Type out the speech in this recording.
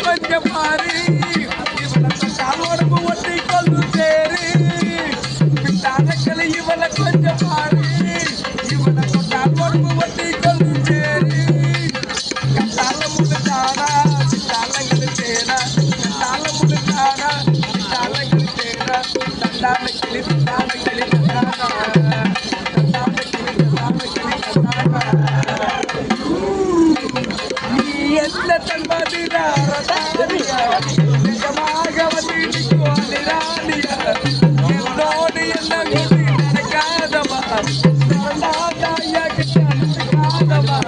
கொஞ்சம் பாரு உடம்பு ஒட்டி கொள்ளு சேரு பித்தானக்களை இவளை கொஞ்சம் பாரு இவளை கொண்டால் உடம்பு ஒட்டி கொள்ளு சேரு கத்தால முழுத்தானா பித்தாலங்கள் சேனா கத்தால முழுத்தானா பித்தாலங்கள் சேனா தண்டான கிளி தண்டான கிளி தண்டானா தண்டான கிளி தண்டான கிளி தண்டானா நீ என்ன தன்பதிரா நிஜமாக வந்து நிற்கோனிரானியா என்னோடு என்ன கொண்டு நடக்காதவா தாயா கிட்ட நடக்காதவா